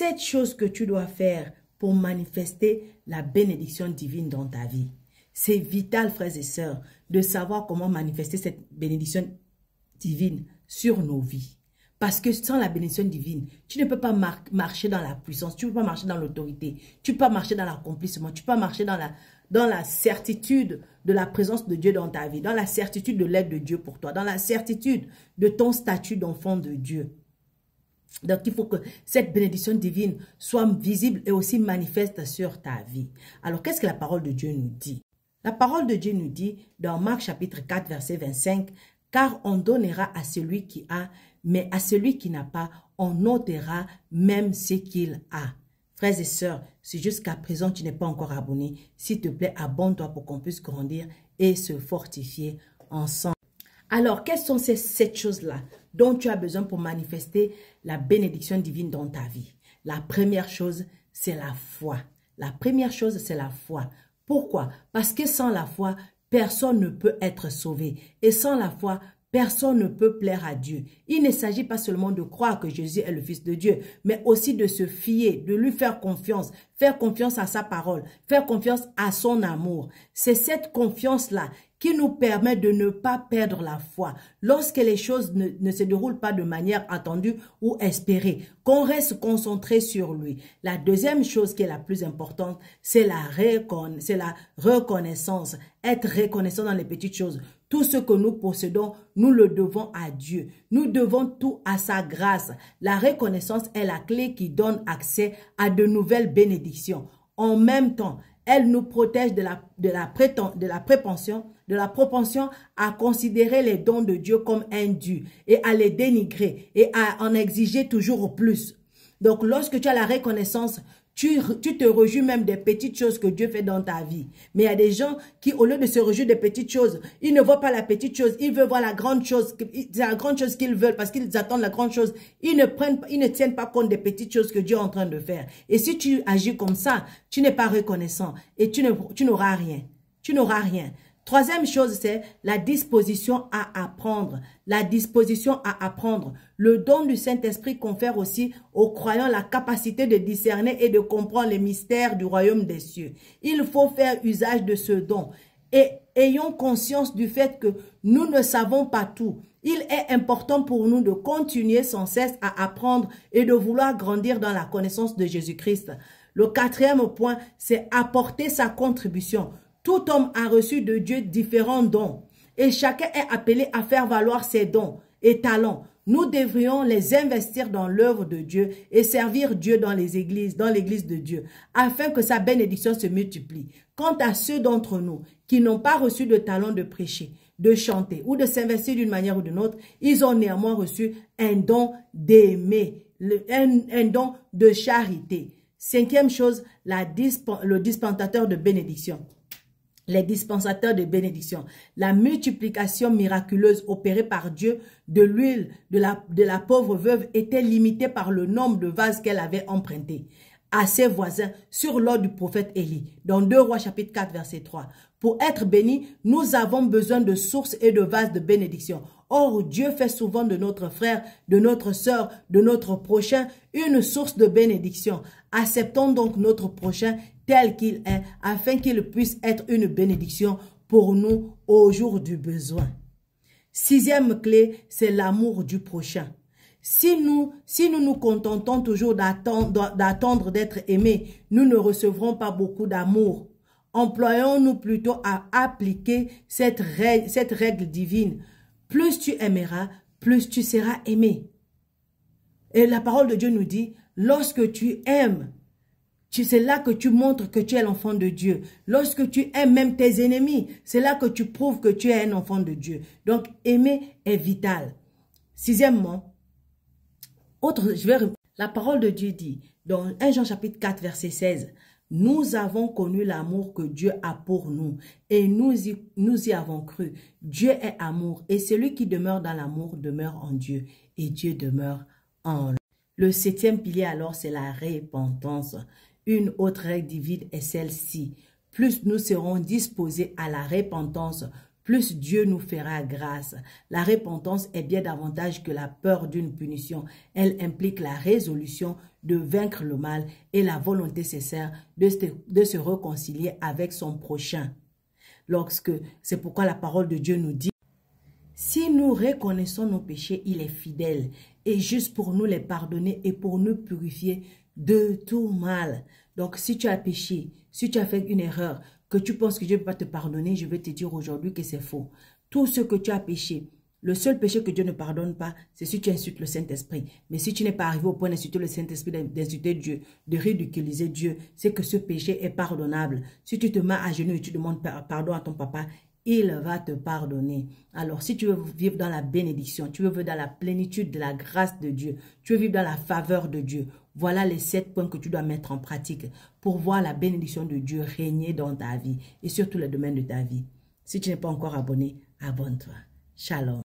7 choses que tu dois faire pour manifester la bénédiction divine dans ta vie. C'est vital, frères et sœurs, de savoir comment manifester cette bénédiction divine sur nos vies. Parce que sans la bénédiction divine, tu ne peux pas marcher dans la puissance, tu ne peux pas marcher dans l'autorité, tu ne peux pas marcher dans l'accomplissement, tu ne peux pas marcher dans la certitude de la présence de Dieu dans ta vie, dans la certitude de l'aide de Dieu pour toi, dans la certitude de ton statut d'enfant de Dieu. Donc, il faut que cette bénédiction divine soit visible et aussi manifeste sur ta vie. Alors, qu'est-ce que la parole de Dieu nous dit? La parole de Dieu nous dit dans Marc chapitre 4, verset 25, « Car on donnera à celui qui a, mais à celui qui n'a pas, on ôtera même ce qu'il a. » Frères et sœurs, si jusqu'à présent tu n'es pas encore abonné, s'il te plaît, abonne-toi pour qu'on puisse grandir et se fortifier ensemble. Alors, quelles sont ces 7 choses-là dont tu as besoin pour manifester la bénédiction divine dans ta vie? La première chose, c'est la foi. La première chose, c'est la foi. Pourquoi? Parce que sans la foi, personne ne peut être sauvé. Et sans la foi, personne ne peut plaire à Dieu. Il ne s'agit pas seulement de croire que Jésus est le Fils de Dieu, mais aussi de se fier, de lui faire confiance à sa parole, faire confiance à son amour. C'est cette confiance-là qui nous permet de ne pas perdre la foi lorsque les choses ne se déroulent pas de manière attendue ou espérée, qu'on reste concentré sur lui. La deuxième chose qui est la plus importante, c'est la reconnaissance, être reconnaissant dans les petites choses. Tout ce que nous possédons, nous le devons à Dieu. Nous devons tout à sa grâce. La reconnaissance est la clé qui donne accès à de nouvelles bénédictions. En même temps, elle nous protège de la propension à considérer les dons de Dieu comme indus et à les dénigrer et à en exiger toujours plus. Donc, lorsque tu as la reconnaissance, tu te réjouis même des petites choses que Dieu fait dans ta vie. Mais il y a des gens qui, au lieu de se réjouir des petites choses, ils ne voient pas la petite chose, ils veulent voir la grande chose. C'est la grande chose qu'ils veulent parce qu'ils attendent la grande chose. Ils ne tiennent pas compte des petites choses que Dieu est en train de faire. Et si tu agis comme ça, tu n'es pas reconnaissant et tu n'auras rien. Tu n'auras rien. Troisième chose, c'est la disposition à apprendre. La disposition à apprendre. Le don du Saint-Esprit confère aussi aux croyants la capacité de discerner et de comprendre les mystères du royaume des cieux. Il faut faire usage de ce don. Et ayons conscience du fait que nous ne savons pas tout. Il est important pour nous de continuer sans cesse à apprendre et de vouloir grandir dans la connaissance de Jésus-Christ. Le quatrième point, c'est apporter sa contribution. Tout homme a reçu de Dieu différents dons et chacun est appelé à faire valoir ses dons et talents. Nous devrions les investir dans l'œuvre de Dieu et servir Dieu dans l'église de Dieu, afin que sa bénédiction se multiplie. Quant à ceux d'entre nous qui n'ont pas reçu de talent de prêcher, de chanter ou de s'investir d'une manière ou d'une autre, ils ont néanmoins reçu un don d'aimer, un don de charité. Cinquième chose, le dispensateur de bénédiction. Les dispensateurs de bénédiction. La multiplication miraculeuse opérée par Dieu de l'huile de la pauvre veuve était limitée par le nombre de vases qu'elle avait empruntés à ses voisins sur l'ordre du prophète Élie. Dans 2 Rois chapitre 4 verset 3. Pour être bénis, nous avons besoin de sources et de vases de bénédiction. Or, Dieu fait souvent de notre frère, de notre sœur, de notre prochain, une source de bénédiction. Acceptons donc notre prochain tel qu'il est, afin qu'il puisse être une bénédiction pour nous au jour du besoin. Sixième clé, c'est l'amour du prochain. Si nous nous contentons toujours d'attendre d'être aimés, nous ne recevrons pas beaucoup d'amour. Employons-nous plutôt à appliquer cette règle divine. Plus tu aimeras, plus tu seras aimé. Et la parole de Dieu nous dit, lorsque tu aimes, c'est là que tu montres que tu es l'enfant de Dieu. Lorsque tu aimes même tes ennemis, c'est là que tu prouves que tu es un enfant de Dieu. Donc, aimer est vital. Sixièmement, la parole de Dieu dit, dans 1 Jean chapitre 4, verset 16, « Nous avons connu l'amour que Dieu a pour nous et nous y avons cru. Dieu est amour et celui qui demeure dans l'amour demeure en Dieu et Dieu demeure en lui. » Le septième pilier alors, c'est la repentance. Une autre règle divine est celle-ci. Plus nous serons disposés à la repentance, plus Dieu nous fera grâce. La repentance est bien davantage que la peur d'une punition. Elle implique la résolution de vaincre le mal et la volonté sincère de se réconcilier avec son prochain. C'est pourquoi la parole de Dieu nous dit, si nous reconnaissons nos péchés, il est fidèle et juste pour nous les pardonner et pour nous purifier de tout mal. Donc, si tu as péché, si tu as fait une erreur, que tu penses que Dieu ne peut pas te pardonner, je vais te dire aujourd'hui que c'est faux. Tout ce que tu as péché, le seul péché que Dieu ne pardonne pas, c'est si tu insultes le Saint-Esprit. Mais si tu n'es pas arrivé au point d'insulter le Saint-Esprit, d'insulter Dieu, de ridiculiser Dieu, c'est que ce péché est pardonnable. Si tu te mets à genoux et tu demandes pardon à ton papa, il va te pardonner. Alors, si tu veux vivre dans la bénédiction, tu veux vivre dans la plénitude de la grâce de Dieu, tu veux vivre dans la faveur de Dieu, voilà les 7 points que tu dois mettre en pratique pour voir la bénédiction de Dieu régner dans ta vie et sur tous les domaines de ta vie. Si tu n'es pas encore abonné, abonne-toi. Shalom.